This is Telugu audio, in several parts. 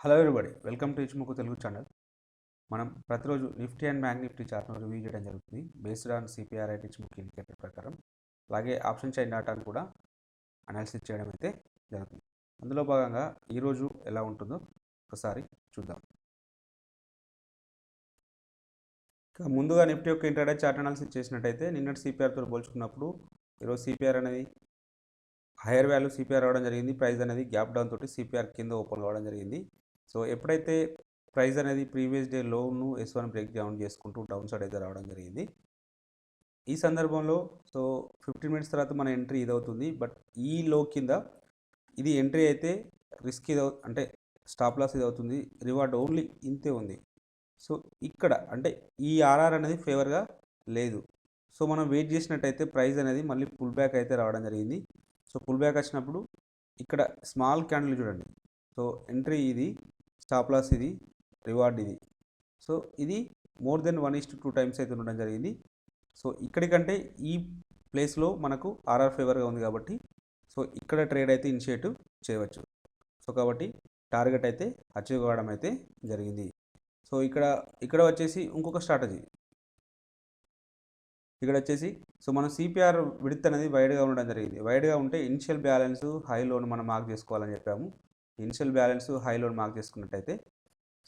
Hello everybody, welcome to Ichimoku Telugu channel. మనం ప్రతిరోజు నిఫ్టీ అండ్ బ్యాంక్ నిఫ్టీ చార్ట్ను రివ్యూ చేయడం జరుగుతుంది based on CPR right Ichimoku indicator ప్రకారం. అలాగే ఆప్షన్ చైన్ డాటాను కూడా అనాలిసిస్ చేయడం అయితే జరుగుతుంది. అందులో భాగంగా ఈరోజు ఎలా ఉంటుందో ఒకసారి చూద్దాం. ముందుగా నిఫ్టీ యొక్క ఇంట్రాడే చార్ట్ అనాలిసిస్ చేసినట్టయితే నిన్నటి సిపిఆర్తో పోల్చుకున్నప్పుడు ఈరోజు సిపిఆర్ అనేది హైయర్ వాల్యూ సిపిఆర్ రావడం జరిగింది. ప్రైస్ అనేది గ్యాప్ డౌన్ తోటి సిపిఆర్ కింద ఓపెన్ కావడం జరిగింది. సో ఎప్పుడైతే ప్రైస్ అనేది ప్రీవియస్ డే లోను S1 బ్రేక్ డౌన్ చేసుకుంటూ డౌన్ సైడ్ అయితే రావడం జరిగింది. ఈ సందర్భంలో సో 15 మినిట్స్ తర్వాత మన ఎంట్రీ ఇదవుతుంది. బట్ ఈ లో కింద ఇది ఎంట్రీ అయితే రిస్క్ అంటే స్టాప్ లాస్ ఇది అవుతుంది. రివార్డ్ ఓన్లీ ఇంతే ఉంది. సో ఇక్కడ అంటే ఈ ఆర్ఆర్ అనేది ఫేవర్గా లేదు. సో మనం వెయిట్ చేసినట్టయితే ప్రైస్ అనేది మళ్ళీ పుల్ బ్యాక్ అయితే రావడం జరిగింది. సో పుల్ బ్యాక్ వచ్చినప్పుడు ఇక్కడ స్మాల్ క్యాండిల్ చూడండి. సో ఎంట్రీ ఇది, స్టాప్ లాస్ ఇది, రివార్డ్ ఇది. సో ఇది మోర్ దెన్ 1:2 టైమ్స్ అయితే ఉండడం జరిగింది. సో ఇక్కడికంటే ఈ ప్లేస్లో మనకు ఆర్ఆర్ ఫేవర్గా ఉంది కాబట్టి సో ఇక్కడ ట్రేడ్ అయితే ఇనిషియేటివ్ చేయవచ్చు. సో కాబట్టి టార్గెట్ అయితే అచీవ్ కావడం అయితే జరిగింది. సో ఇక్కడ వచ్చేసి ఇంకొక స్ట్రాటజీ ఇక్కడ వచ్చేసి సో మనం సిపిఆర్ విడ్త్ అనేది వైడ్గా ఉండడం జరిగింది. వైడ్గా ఉంటే ఇనిషియల్ బ్యాలెన్స్ హై లోన్ మనం మార్క్ చేసుకోవాలని చెప్పాము. Initial balance high loan mark చేసుకున్నట్టయితే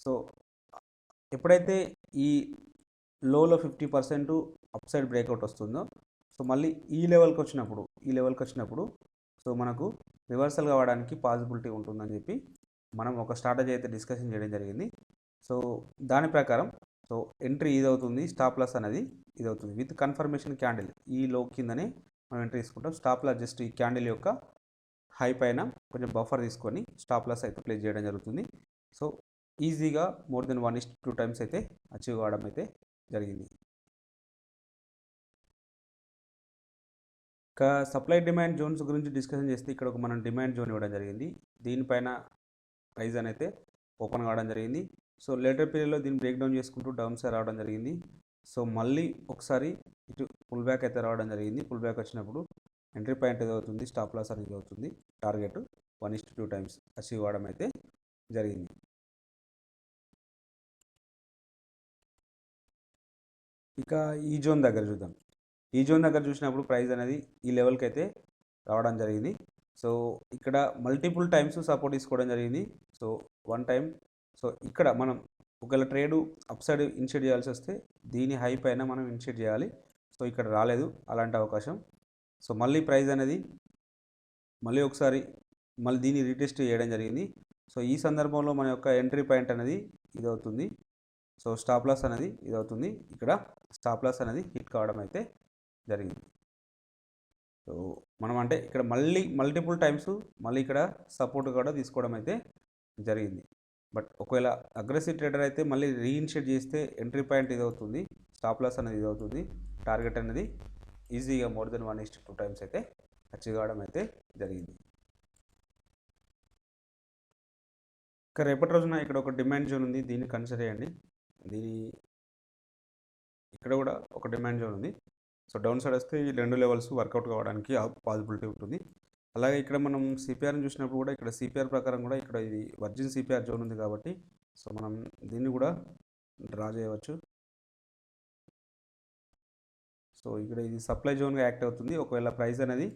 సో ఎప్పుడైతే ఈ లోలో 50% అప్ సైడ్ బ్రేక్అవుట్ వస్తుందో సో మళ్ళీ ఈ లెవెల్కి వచ్చినప్పుడు సో మనకు రివర్సల్ కావడానికి పాసిబిలిటీ ఉంటుందని చెప్పి మనం ఒక స్ట్రాటజీ అయితే డిస్కషన్ చేయడం జరిగింది. సో దాని ప్రకారం సో ఎంట్రీ ఇది అవుతుంది, స్టాప్ లాస్ అనేది ఇది అవుతుంది. విత్ కన్ఫర్మేషన్ క్యాండిల్ ఈ లో కిందనే మనం ఎంట్రీ తీసుకుంటాం. స్టాప్ లాస్ జస్ట్ ఈ క్యాండిల్ యొక్క హై పైన కొంచెం బఫర్ తీసుకొని స్టాప్ లాస్ అయితే ప్లేస్ చేయడం జరుగుతుంది. సో ఈజీగా మోర్ దెన్ 1:2 టైమ్స్ అయితే అచీవ్ కావడం అయితే జరిగింది. ఇంకా సప్లై డిమాండ్ జోన్స్ గురించి డిస్కషన్ చేస్తే ఇక్కడ ఒక మనం డిమాండ్ జోన్ ఇవ్వడం జరిగింది. దీనిపైన ప్రైస్ అనేది ఓపెన్ కావడం జరిగింది. సో లేటర్ పీరియడ్లో దీన్ని బ్రేక్ డౌన్ చేసుకుంటూ డౌన్ సైడ్ రావడం జరిగింది. సో మళ్ళీ ఒకసారి ఇటు పుల్ బ్యాక్ అయితే రావడం జరిగింది. పుల్ బ్యాక్ వచ్చినప్పుడు ఎంట్రీ పాయింట్ ఏదో అవుతుంది, స్టాప్ లాస్ అనేది అవుతుంది. టార్గెట్ 1:2 టైమ్స్ అచీవ్ అవ్వడం అయితే జరిగింది. ఇక ఈ జోన్ దగ్గర చూద్దాం. ఈ జోన్ దగ్గర చూసినప్పుడు ప్రైస్ అనేది ఈ లెవెల్కి అయితే రావడం జరిగింది. సో ఇక్కడ మల్టిపుల్ టైమ్స్ సపోర్ట్ తీసుకోవడం జరిగింది. సో వన్ టైం సో ఇక్కడ మనం ఒకవేళ ట్రేడ్ అప్ సైడ్ ఇనిషియేట్ చేయాల్సి వస్తే దీని హై పైన మనం ఇనిషియేట్ చేయాలి. సో ఇక్కడ రాలేదు అలాంటి అవకాశం. సో మళ్ళీ ప్రైస్ అనేది మళ్ళీ ఒకసారి దీన్ని రీటెస్ట్ చేయడం జరిగింది. సో ఈ సందర్భంలో మన యొక్క ఎంట్రీ పాయింట్ అనేది ఇది అవుతుంది. సో స్టాప్ లాస్ అనేది ఇది అవుతుంది. ఇక్కడ స్టాప్ లాస్ అనేది హిట్ కావడం అయితే జరిగింది. సో మనం అంటే ఇక్కడ మళ్ళీ మల్టిపుల్ టైమ్స్ మళ్ళీ ఇక్కడ సపోర్ట్ కూడా తీసుకోవడం అయితే జరిగింది. బట్ ఒకవేళ అగ్రెసివ్ ట్రేడర్ అయితే మళ్ళీ రీఇనిషియేట్ చేస్తే ఎంట్రీ పాయింట్ ఇది అవుతుంది, స్టాప్ లాస్ అనేది ఇది అవుతుంది. టార్గెట్ అనేది ఈజీగా మోర్ దెన్ 1:2 టైమ్స్ అయితే అచీవ్ కావడం అయితే జరిగింది. ఇక రేపటి రోజున ఇక్కడ ఒక డిమాండ్ జోన్ ఉంది, దీన్ని కన్సిడర్ చేయండి. ఇక్కడ కూడా ఒక డిమాండ్ జోన్ ఉంది. సో డౌన్ సైడ్ వస్తే ఈ రెండు లెవెల్స్ వర్కౌట్ కావడానికి పాసిబిలిటీ ఉంటుంది. అలాగే ఇక్కడ మనం సిపిఆర్ని చూసినప్పుడు కూడా ఇక్కడ సిపిఆర్ ప్రకారం కూడా ఇక్కడ ఇది వర్జిన్ సిపిఆర్ జోన్ ఉంది కాబట్టి సో మనం దీన్ని కూడా డ్రా చేయవచ్చు. సో ఇక్కడ ఇది సప్లై జోన్గా యాక్ట్ అవుతుంది. ఒకవేళ ప్రైస్ అనేది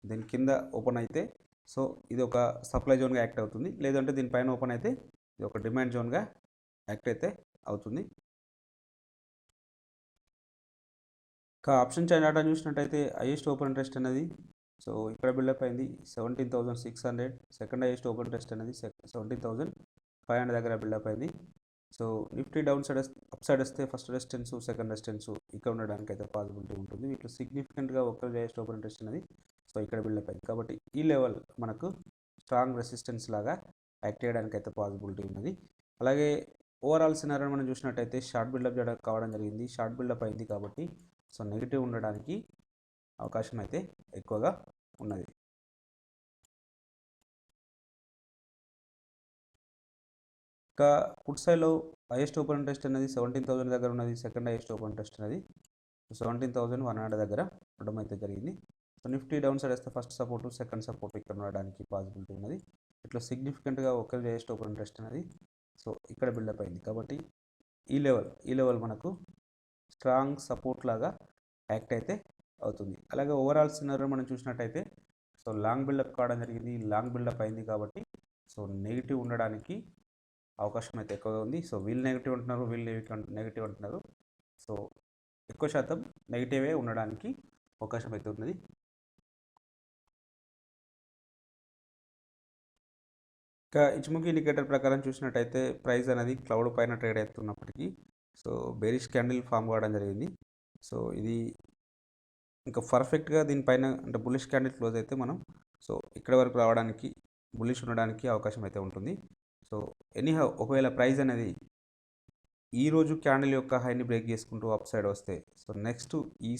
దీని కింద ఓపెన్ అయితే సో ఇది ఒక సప్లై జోన్గా యాక్ట్ అవుతుంది. లేదంటే దీనిపైన ఓపెన్ అయితే ఇది ఒక డిమాండ్ జోన్గా యాక్ట్ అయితే అవుతుంది. ఇంకా ఆప్షన్ చైన్ డాటా చూసినట్టయితే హైయెస్ట్ ఓపెన్ ఇంట్రెస్ట్ అనేది సో ఇక్కడ బిల్డప్ అయింది 17,600. సెకండ్ హైయెస్ట్ ఓపెన్ ఇంట్రెస్ట్ అనేది 17,500 దగ్గర బిల్డప్ అయింది. So Nifty down side up side వస్తే ఫస్ట్ రెసిస్టెన్స్, సెకండ్ రెసిస్టెన్స్ ఇక్కడ ఉండడానికి అయితే పాసిబిలిటీ ఉంటుంది. వీటిలో సిగ్నిఫికెంట్గా ఒక హైయెస్ట్ ఓపెన్ ఇంట్రెస్ట్ అనేది సో ఇక్కడ బిల్డప్ అయింది కాబట్టి ఈ లెవెల్ మనకు స్ట్రాంగ్ రెసిస్టెన్స్ లాగా యాక్ట్ చేయడానికి అయితే పాసిబిలిటీ ఉన్నది. అలాగే ఓవరాల్ సినారియో మనం చూసినట్టయితే షార్ట్ బిల్డప్ కావడం జరిగింది. షార్ట్ బిల్డప్ అయింది కాబట్టి సో నెగిటివ్ ఉండడానికి అవకాశం అయితే ఎక్కువగా ఉన్నది. ఇంకా పుట్ సైడ్లో హైయెస్ట్ ఓపెన్ ఇంట్రెస్ట్ అనేది 17,000 దగ్గర ఉన్నది. సెకండ్ హైయెస్ట్ ఓపెన్ ఇంట్రెస్ట్ అనేది 17,100 దగ్గర ఉండడం అయితే జరిగింది. సో నిఫ్టీ డౌన్ సైడ్ వస్తే ఫస్ట్ సపోర్టు, సెకండ్ సపోర్ట్ ఇక్కడ ఉండడానికి పాసిబిలిటీ ఉన్నది. ఇట్లా సిగ్నిఫికెంట్గా ఒక హైయెస్ట్ ఓపెన్ ఇంట్రెస్ట్ అనేది సో ఇక్కడ బిల్డప్ అయింది కాబట్టి ఈ లెవెల్ మనకు స్ట్రాంగ్ సపోర్ట్ లాగా యాక్ట్ అయితే అవుతుంది. అలాగే ఓవరాల్ సినారియో మనం చూసినట్టయితే సో లాంగ్ బిల్డప్ కావడం జరిగింది, లాంగ్ బిల్డప్ అయింది కాబట్టి సో నెగిటివ్ ఉండడానికి అవకాశం అయితే ఎక్కువగా ఉంది. సో వీళ్ళు నెగిటివ్ అంటున్నారు, వీళ్ళు నెగిటివ్ అంటున్నారు. సో ఎక్కువ శాతం నెగిటివే ఉండడానికి అవకాశం అయితే ఉన్నది. ఇంకా ఇచ్చుముఖి ఇండికేటర్ ప్రకారం చూసినట్టయితే ప్రైస్ అనేది క్లౌడ్ పైన ట్రేడ్ అవుతున్నప్పటికీ సో బేరిష్ క్యాండిల్ ఫామ్ కావడం జరిగింది. సో ఇది ఇంకా పర్ఫెక్ట్గా దీనిపైన అంటే బులిష్ క్యాండిల్ క్లోజ్ అయితే మనం సో ఇక్కడ వరకు రావడానికి బులిష్ ఉండడానికి అవకాశం అయితే ఉంటుంది. సో ఎనీహౌ ఒకవేళ ప్రైస్ అనేది ఈరోజు క్యాండిల్ యొక్క హైని బ్రేక్ చేసుకుంటూ అప్ సైడ్ వస్తే సో నెక్స్ట్ ఈ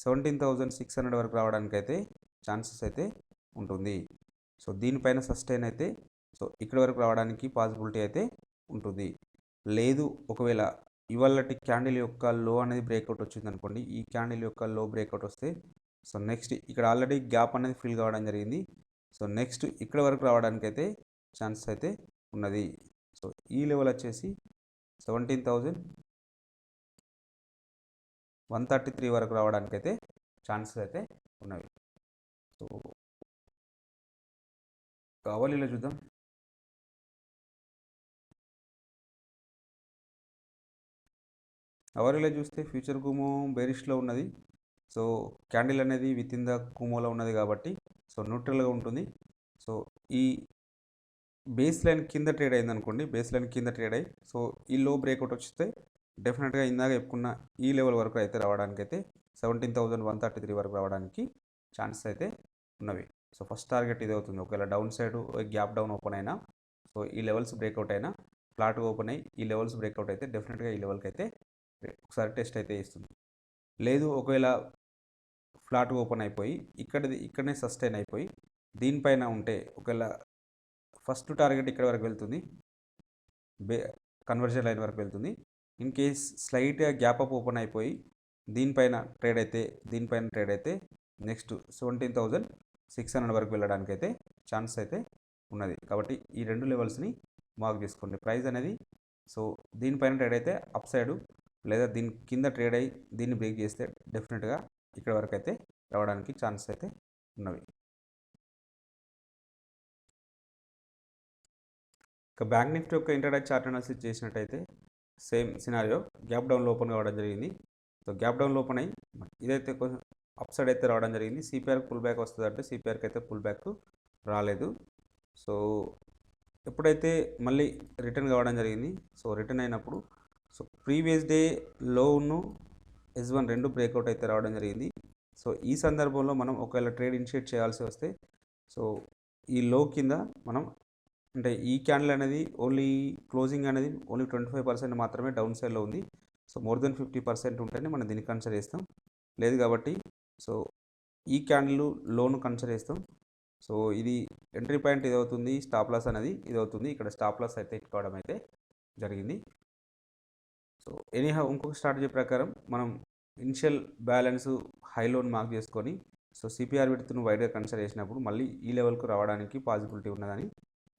17,600 వరకు రావడానికి అయితే ఛాన్సెస్ అయితే ఉంటుంది. సో దీనిపైన సస్టైన్ అయితే సో ఇక్కడ వరకు రావడానికి పాసిబిలిటీ అయితే ఉంటుంది. లేదు ఒకవేళ ఇవాళటి క్యాండిల్ యొక్క లో అనేది బ్రేక్అవుట్ వచ్చింది అనుకోండి, ఈ క్యాండిల్ యొక్క లో బ్రేక్అవుట్ వస్తే సో నెక్స్ట్ ఇక్కడ ఆల్రెడీ గ్యాప్ అనేది ఫిల్ కావడం జరిగింది. సో నెక్స్ట్ ఇక్కడ వరకు రావడానికి అయితే ఛాన్సెస్ అయితే ఉన్నది. సో ఈ లెవెల్ వచ్చేసి 17,133 వరకు రావడానికి అయితే ఛాన్సెస్ అయితే ఉన్నవి. సో కావాలిలో చూద్దాం. అవరిలో చూస్తే ఫ్యూచర్ కుమో బేరిష్లో ఉన్నది. సో క్యాండిల్ అనేది విత్ ఇన్ ద కుమోలో ఉన్నది కాబట్టి సో న్యూట్రల్గా ఉంటుంది. సో ఈ బేస్ లైన్ కింద ట్రేడ్ అయింది అనుకోండి, బేస్ లైన్ కింద ట్రేడ్ అయ్యి సో ఈ లో బ్రేక్అవుట్ వస్తే డెఫినెట్గా ఇందాక చెప్పుకున్న ఈ లెవెల్ వరకు అయితే రావడానికి అయితే 17,133 వరకు రావడానికి ఛాన్సెస్ అయితే ఉన్నవి. సో ఫస్ట్ టార్గెట్ ఇది అవుతుంది. ఒకవేళ down side gap down open అయినా సో ఈ లెవెల్స్ బ్రేక్అవుట్ అయినా ఫ్లాట్గా ఓపెన్ అయ్యి ఈ లెవెల్స్ బ్రేక్అవుట్ అయితే డెఫినెట్గా ఈ లెవెల్కి అయితే ఒకసారి టెస్ట్ అయితే ఇస్తుంది. లేదు ఒకవేళ ఫ్లాట్గా ఓపెన్ అయిపోయి ఇక్కడనే సస్టైన్ అయిపోయి దీనిపైన ఉంటే ఒకవేళ ఫస్ట్ టార్గెట్ ఇక్కడ వరకు వెళ్తుంది, కన్వర్జన్ లైన్ వరకు వెళ్తుంది. ఇన్ కేస్ స్లైట్గా గ్యాప్ అప్ ఓపెన్ అయిపోయి దీనిపైన ట్రేడ్ అయితే నెక్స్ట్ 17,600 వరకు వెళ్ళడానికి అయితే ఛాన్స్ అయితే ఉన్నది. కాబట్టి ఈ రెండు లెవెల్స్ని మార్క్ చేసుకోండి. ప్రైస్ అనేది సో దీనిపైన ట్రేడ్ అయితే అప్ సైడు లేదా దీని కింద ట్రేడ్ అయ్యి దీన్ని బ్రేక్ చేస్తే డెఫినెట్గా ఇక్కడ వరకు అయితే రావడానికి ఛాన్సెస్ అయితే ఉన్నవి. ఇక బ్యాంక్ నిఫ్టీ యొక్క ఇంటర్డే చార్ట్ అనాలిసిస్ చేసినట్టయితే సేమ్ సినారియో గ్యాప్ డౌన్లో ఓపెన్ కావడం జరిగింది. సో గ్యాప్ డౌన్లో ఓపెన్ అయ్యి ఇదైతే కొంచెం అప్ సైడ్ అయితే రావడం జరిగింది. సిపిఆర్కి పుల్ బ్యాక్ వస్తుంది అంటే సిపిఆర్కి అయితే పుల్ బ్యాక్ రాలేదు. సో ఎప్పుడైతే మళ్ళీ రిటర్న్ కావడం జరిగింది, సో రిటర్న్ అయినప్పుడు సో ప్రీవియస్ డే లోను S1 రెండు బ్రేక్అవుట్ అయితే రావడం జరిగింది. సో ఈ సందర్భంలో మనం ఒకవేళ ట్రేడ్ ఇనిషియేట్ చేయాల్సి వస్తే సో ఈ లో కింద మనం అంటే ఈ క్యాండిల్ అనేది ఓన్లీ క్లోజింగ్ అనేది ఓన్లీ 25% మాత్రమే డౌన్ సైడ్లో ఉంది. సో మోర్ దెన్ 50% ఉంటేనే మనం దీన్ని కన్సిడర్ చేస్తాం. లేదు కాబట్టి సో ఈ క్యాండిల్ లోను కన్సిడర్ చేస్తాం. సో ఇది ఎంట్రీ పాయింట్ ఇది అవుతుంది, స్టాప్ లాస్ అనేది ఇది అవుతుంది. ఇక్కడ స్టాప్ లాస్ అయితే ఎట్టుకోవడం అయితే జరిగింది. సో ఎనీహౌ ఇంకొక స్ట్రాటజీ ప్రకారం మనం initial balance high loan mark చేసుకొని సో సిపిఆర్ విడ్త్ను వైడ్గా కన్సిడర్ చేసినప్పుడు మళ్ళీ ఈ లెవెల్కు రావడానికి పాసిబిలిటీ ఉన్నదని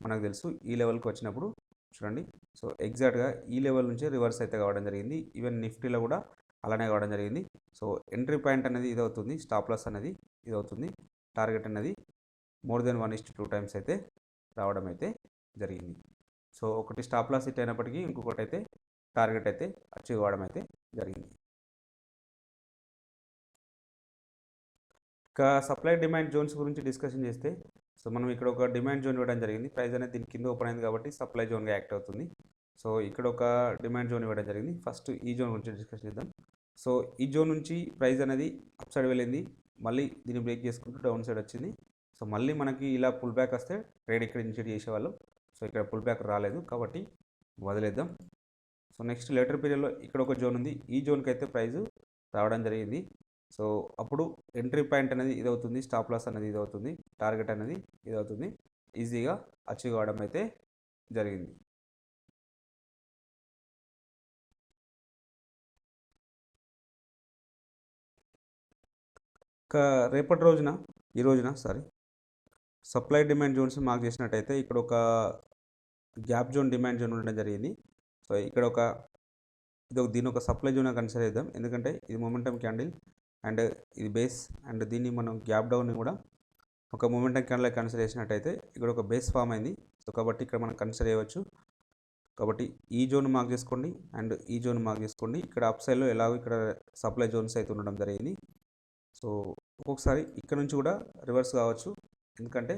మనకు తెలుసు. ఈ లెవెల్కి వచ్చినప్పుడు చూడండి సో ఎగ్జాక్ట్గా ఈ లెవెల్ నుంచి రివర్స్ అయితే కావడం జరిగింది. ఈవెన్ నిఫ్టీలో కూడా అలానే కావడం జరిగింది. సో ఎంట్రీ పాయింట్ అనేది ఇది అవుతుంది, స్టాప్ లాస్ అనేది ఇది అవుతుంది, టార్గెట్ అనేది మోర్ దెన్ 1:2 టైమ్స్ అయితే రావడం అయితే జరిగింది. సో ఒకటి స్టాప్ లాస్ హిట్ అయినప్పటికీ ఇంకొకటి అయితే టార్గెట్ అయితే అచీవ్ అవ్వడం అయితే జరిగింది. ఇక సప్లై డిమాండ్ జోన్స్ గురించి డిస్కషన్ చేస్తే సో మనం ఇక్కడ ఒక డిమాండ్ జోన్ ఇవ్వడం జరిగింది. ప్రైస్ అనేది దీని కింద ఓపెన్ అయింది కాబట్టి సప్లై జోన్గా యాక్ట్ అవుతుంది. సో ఇక్కడ ఒక డిమాండ్ జోన్ ఇవ్వడం జరిగింది. ఫస్ట్ ఈ జోన్ గురించి డిస్కషన్ చేద్దాం. సో ఈ జోన్ నుంచి ప్రైస్ అనేది అప్ సైడ్ వెళ్ళింది, మళ్ళీ దీన్ని బ్రేక్ చేసుకుంటూ డౌన్ సైడ్ వచ్చింది. సో మళ్ళీ మనకి ఇలా పుల్ బ్యాక్ వస్తే ట్రేడ్ ఇక్కడ ఇనిషియేట్ చేసేవాళ్ళు. సో ఇక్కడ పుల్ బ్యాక్ రాలేదు కాబట్టి వదిలేద్దాం. సో నెక్స్ట్ లేటర్ పీరియడ్లో ఇక్కడ ఒక జోన్ ఉంది, ఈ జోన్కి అయితే ప్రైస్ రావడం జరిగింది. సో అప్పుడు ఎంట్రీ పాయింట్ అనేది ఇది అవుతుంది, స్టాప్ లాస్ అనేది ఇది అవుతుంది, టార్గెట్ అనేది ఇది అవుతుంది, ఈజీగా అచీవ్ అవ్వడం అయితే జరిగింది. ఇంకా రేపటి రోజున ఈ రోజున సప్లై డిమాండ్ జోన్స్ మార్క్ చేసినట్టయితే ఇక్కడ ఒక గ్యాప్ జోన్, డిమాండ్ జోన్ ఉండడం జరిగింది. సో ఇక్కడ దీని ఒక సప్లై జోన్ కన్సిడర్ చేద్దాం, ఎందుకంటే ఇది మొమెంటం క్యాండిల్ అండ్ ఇది బేస్, అండ్ దీన్ని మనం గ్యాప్ డౌన్ కూడా ఒక మొమెంటం క్యాండిల్ కన్సిడర్ చేసినట్టయితే ఇక్కడ ఒక బేస్ ఫామ్ అయింది. సో కాబట్టి ఇక్కడ మనం కన్సిడర్ చేయవచ్చు. కాబట్టి ఈ జోన్ మార్క్ చేసుకోండి అండ్ ఈ జోన్ మార్క్ చేసుకోండి. ఇక్కడ అప్ సైడ్లో ఎలాగో ఇక్కడ సప్లై జోన్స్ అయితే ఉండడం జరిగింది. సో ఒక్కొక్కసారి ఇక్కడ నుంచి కూడా రివర్స్ కావచ్చు, ఎందుకంటే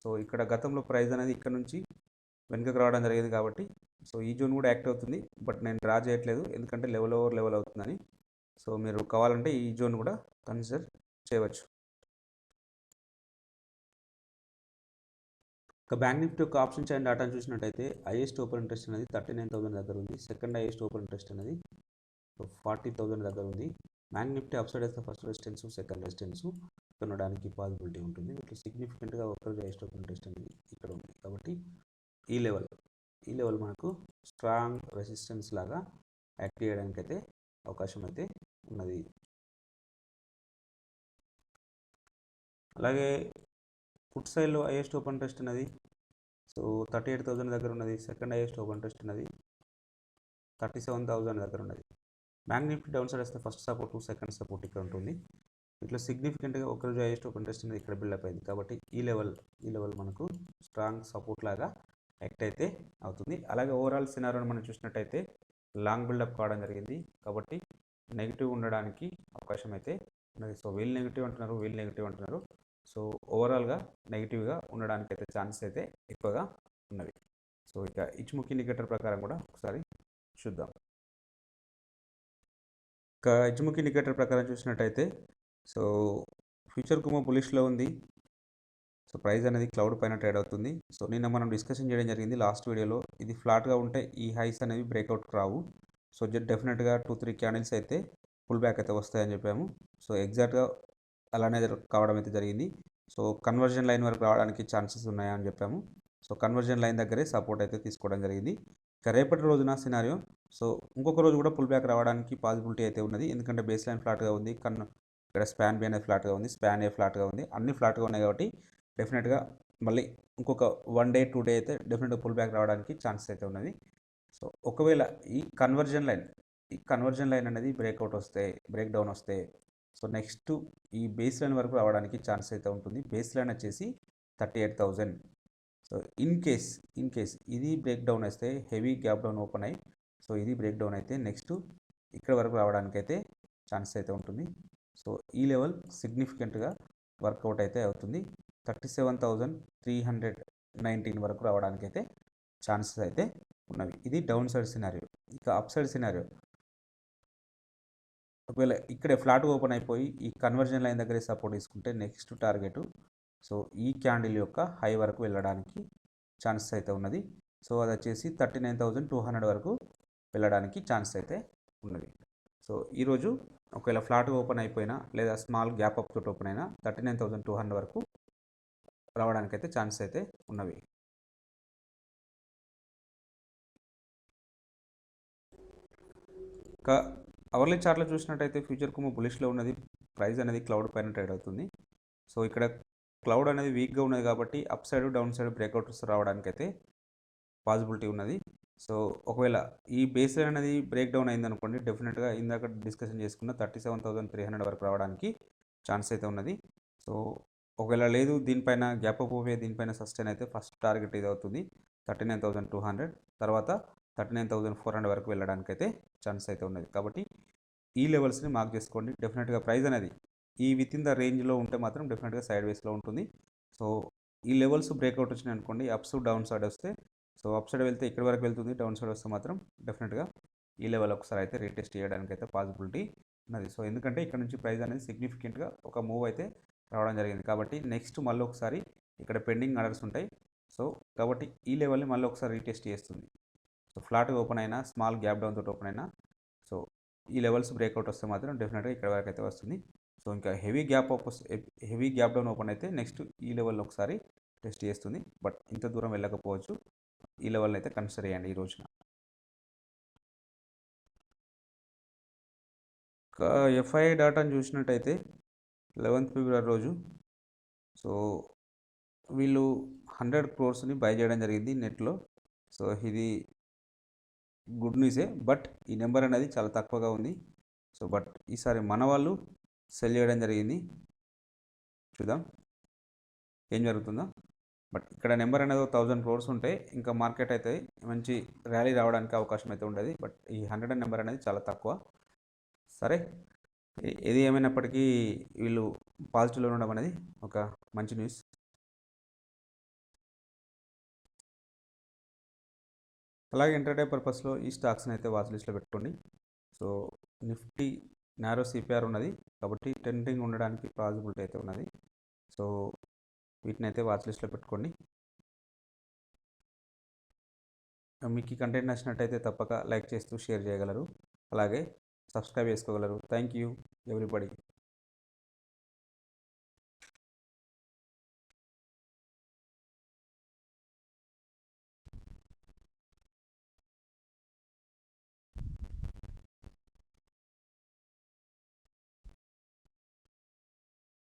సో ఇక్కడ గతంలో ప్రైస్ అనేది ఇక్కడ నుంచి వెనుకకు రావడం జరిగింది కాబట్టి సో ఈ జోన్ కూడా యాక్ట్ అవుతుంది. బట్ నేను డ్రా చేయట్లేదు, ఎందుకంటే లెవెల్ ఓవర్ లెవెల్ అవుతుందని. సో మీరు కావాలంటే ఈ జోన్ కూడా కన్సిడర్ చేయవచ్చు. ఇక బ్యాంక్ నిఫ్టీ యొక్క ఆప్షన్ చైన్ డాటాను చూసినట్టయితే హైయెస్ట్ ఓపెన్ ఇంట్రెస్ట్ అనేది 39,000 దగ్గర ఉంది. సెకండ్ హైయెస్ట్ ఓపెన్ ఇంట్రెస్ట్ అనేది 40,000 దగ్గర ఉంది. బ్యాంక్ నిఫ్టీ అప్ సైడ్ అయితే ఫస్ట్ రెసిస్టెన్స్, సెకండ్ రెసిస్టెన్స్ కొనడానికి పాసిబిలిటీ ఉంటుంది. ఇట్లా సిగ్నిఫికెంట్గా ఒక్కరోజు హైయెస్ట్ ఓపెన్ ఇంట్రెస్ట్ అనేది ఇక్కడ ఉంది. కాబట్టి ఈ లెవెల్ మనకు స్ట్రాంగ్ రెసిస్టెన్స్ లాగా యాక్ట్ చేయడానికి అయితే అవకాశం అయితే ఉన్నది. అలాగే పుట్ సైడ్లో హైయెస్ట్ ఓపెన్ ఇంట్రెస్ట్ అనేది సో 38,000 దగ్గర ఉన్నది. సెకండ్ హైయెస్ట్ ఓపెన్ ఇంట్రెస్ట్ ఉన్నది 37,000 దగ్గర ఉన్నది. బ్యాంక్ నిఫ్టీ డౌన్ సైడ్ వస్తే ఫస్ట్ సపోర్ట్, సెకండ్ సపోర్ట్ ఇక్కడ ఉంటుంది. ఇట్లా సిగ్నిఫికెంట్గా ఒకరోజు హైయెస్ట్ ఓపెన్ ఇంట్రెస్ట్ అనేది ఇక్కడ బిల్డప్ అయింది. కాబట్టి ఈ లెవెల్ మనకు స్ట్రాంగ్ సపోర్ట్ లాగా యాక్ట్ అయితే అవుతుంది. అలాగే ఓవరాల్ సినారియోని మనం చూసినట్టయితే లాంగ్ బిల్డప్ కావడం జరిగింది. కాబట్టి నెగిటివ్ ఉండడానికి అవకాశం అయితే ఉన్నది. సో వీళ్ళు నెగిటివ్ అంటున్నారు. సో ఓవరాల్గా నెగిటివ్గా ఉండడానికి అయితే ఛాన్సెస్ అయితే ఎక్కువగా ఉన్నవి. సో ఇక ఇచ్ముఖ్ ఇండికేటర్ ప్రకారం కూడా ఒకసారి చూద్దాం. ఇక ఇచ్ముఖ్ ఇండికేటర్ ప్రకారం చూసినట్టయితే సో ఫ్యూచర్ కుమో బులిష్లో ఉంది. సో ప్రైస్ అనేది క్లౌడ్ పైన ట్రేడ్ అవుతుంది. సో నిన్న మనం డిస్కషన్ చేయడం జరిగింది లాస్ట్ వీడియోలో, ఇది ఫ్లాట్గా ఉంటే ఈ హైస్ అనేవి బ్రేక్అవుట్ రావు. సో డెఫినెట్గా 2-3 క్యాండిల్స్ అయితే పుల్ బ్యాక్ అయితే వస్తాయని చెప్పాము. సో ఎగ్జాక్ట్గా అలానే కావడం అయితే జరిగింది. సో కన్వర్జన్ లైన్ వరకు రావడానికి ఛాన్సెస్ ఉన్నాయని చెప్పాము. సో కన్వర్జన్ లైన్ దగ్గరే సపోర్ట్ అయితే తీసుకోవడం జరిగింది. ఇక రేపటి రోజున సినారియో సో ఇంకొక రోజు కూడా పుల్ బ్యాక్ రావడానికి పాసిబిలిటీ అయితే ఉన్నది, ఎందుకంటే బేస్ లైన్ ఫ్లాట్గా ఉంది, ఇక్కడ స్పాన్ బి అనేది ఫ్లాట్గా ఉంది, స్పాన్ ఏ ఫ్లాట్గా ఉంది, అన్ని ఫ్లాట్గా ఉన్నాయి. కాబట్టి డెఫినెట్గా మళ్ళీ ఇంకొక 1 డే 2 డే అయితే డెఫినెట్గా పుల్ బ్యాక్ రావడానికి ఛాన్సెస్ అయితే ఉన్నది. సో ఒకవేళ ఈ కన్వర్జన్ లైన్ అనేది బ్రేక్ డౌన్ వస్తే సో నెక్స్ట్ ఈ బేస్ లైన్ వరకు రావడానికి ఛాన్స్ అయితే ఉంటుంది. బేస్ లైన్ వచ్చేసి 38,000. సో ఇన్ కేస్ ఇది బ్రేక్ డౌన్ వస్తే హెవీ గ్యాప్ డౌన్ ఓపెన్ అయ్యి సో ఇది బ్రేక్ డౌన్ అయితే నెక్స్ట్ ఇక్కడ వరకు రావడానికి అయితే ఛాన్స్ అయితే ఉంటుంది. సో ఈ లెవెల్ సిగ్నిఫికెంట్గా వర్కౌట్ అయితే అవుతుంది. 37,319 వరకు రావడానికి అయితే ఛాన్సెస్ అయితే ఉన్నవి. ఇది డౌన్ సైడ్ సినారియో. ఇక అప్ సైడ్ సినారియో ఒకవేళ ఇక్కడే ఫ్లాట్ ఓపెన్ అయిపోయి ఈ కన్వర్జన్ లైన్ దగ్గరే సపోర్ట్ తీసుకుంటే నెక్స్ట్ టార్గెట్ సో ఈ క్యాండిల్ యొక్క హై వరకు వెళ్ళడానికి ఛాన్సెస్ అయితే ఉన్నది. సో అది వచ్చేసి 39,200 వరకు వెళ్ళడానికి ఛాన్సెస్ అయితే ఉన్నది. సో ఈరోజు ఒకవేళ ఫ్లాట్ ఓపెన్ అయిపోయినా లేదా స్మాల్ గ్యాప్ అప్ తోటి ఓపెన్ అయినా 39,200 వరకు రావడానికి అయితే ఛాన్సెస్ అయితే ఉన్నవి. అవర్లీ చార్ట్లో చూసినట్టయితే ఫ్యూచర్ కుమో బులిష్లో ఉన్నది. ప్రైస్ అనేది క్లౌడ్ పైన ట్రేడ్ అవుతుంది. సో ఇక్కడ క్లౌడ్ అనేది వీక్గా ఉన్నది కాబట్టి up side down side breakouts రావడానికి అయితే పాసిబిలిటీ ఉన్నది. సో ఒకవేళ ఈ బేస్ లైన్ అనేది బ్రేక్ డౌన్ అయిందనుకోండి, డెఫినెట్గా ఇందాక డిస్కషన్ చేసుకున్న 37,300 వరకు రావడానికి ఛాన్స్ అయితే ఉన్నది. సో ఒకవేళ లేదు దీనిపైన గ్యాప్ అప్ పోయే దీనిపైన సస్టైన్ అయితే ఫస్ట్ టార్గెట్ ఇది అవుతుంది 39,200, తర్వాత 39,400 వరకు వెళ్ళడానికి అయితే ఛాన్స్ అయితే ఉన్నది. కాబట్టి ఈ లెవెల్స్ని మార్క్ చేసుకోండి. డెఫినెట్గా ప్రైస్ అనేది ఈ విత్ ఇన్ ద రేంజ్లో ఉంటే మాత్రం డెఫినెట్గా సైడ్ వేస్లో ఉంటుంది. సో ఈ లెవెల్స్ బ్రేక్అవుట్ వచ్చినాయి అనుకోండి, అప్స్ డౌన్ సైడ్ వస్తే సో అప్ సైడ్ వెళ్తే ఇక్కడ వరకు వెళ్తుంది, డౌన్ సైడ్ వస్తే మాత్రం డెఫినెట్గా ఈ లెవెల్ ఒకసారి అయితే రీటెస్ట్ చేయడానికి అయితే పాసిబిలిటీ ఉన్నది. సో ఎందుకంటే ఇక్కడ నుంచి ప్రైస్ అనేది సిగ్నిఫికెంట్గా ఒక మూవ్ అయితే రావడం జరిగింది. కాబట్టి నెక్స్ట్ మళ్ళీ ఒకసారి ఇక్కడ పెండింగ్ ఆర్డర్స్ ఉంటాయి. సో కాబట్టి ఈ లెవెల్ని మళ్ళీ ఒకసారి రీటెస్ట్ చేస్తుంది. సో ఫ్లాట్గా ఓపెన్ అయినా స్మాల్ గ్యాప్ డౌన్ తోటి ఓపెన్ అయినా సో ఈ లెవెల్స్ బ్రేక్అవుట్ వస్తే మాత్రం డెఫినెట్గా ఇక్కడ వరకు అయితే వస్తుంది. సో ఇంకా హెవీ గ్యాప్ డౌన్ ఓపెన్ అయితే నెక్స్ట్ ఈ లెవెల్లో ఒకసారి టెస్ట్ చేస్తుంది. బట్ ఇంత దూరం వెళ్ళకపోవచ్చు. ఈ లెవెల్ అయితే కన్సిడర్ చేయండి ఈ రోజున. ఎఫ్ఐ డాటాను చూసినట్టయితే 11th ఫిబ్రవరి రోజు సో వీళ్ళు 100 crores బై చేయడం జరిగింది నెట్లో. సో ఇది గుడ్ న్యూసే, బట్ ఈ నెంబర్ అనేది చాలా తక్కువగా ఉంది. సో బట్ ఈసారి మన వాళ్ళు సెల్ చేయడం జరిగింది. చూద్దాం ఏం జరుగుతుందో. బట్ ఇక్కడ నెంబర్ అనేది 1000 crores ఉంటే ఇంకా మార్కెట్ అయితే మంచి ర్యాలీ రావడానికి అవకాశం అయితే ఉండదు. బట్ ఈ 100 నెంబర్ అనేది చాలా తక్కువ. సరే, ఏది ఏమైనప్పటికీ వీళ్ళు పాజిటివ్లో ఉండడం అనేది ఒక మంచి న్యూస్. అలాగే ఇంటర్డే పర్పస్లో ఈ స్టాక్స్ని అయితే వాచ్ లిస్ట్లో పెట్టుకోండి. సో నిఫ్టీ నారో సిపిఆర్ ఉన్నది కాబట్టి టెండింగ్ ఉండడానికి పాసిబిలిటీ అయితే ఉన్నది. సో వీటిని అయితే వాచ్ లిస్ట్లో పెట్టుకోండి. మీకు ఈ కంటెంట్ నచ్చినట్టయితే తప్పక లైక్ చేస్తూ షేర్ చేయగలరు, అలాగే సబ్స్క్రైబ్ చేసుకోగలరు. Thank you everybody.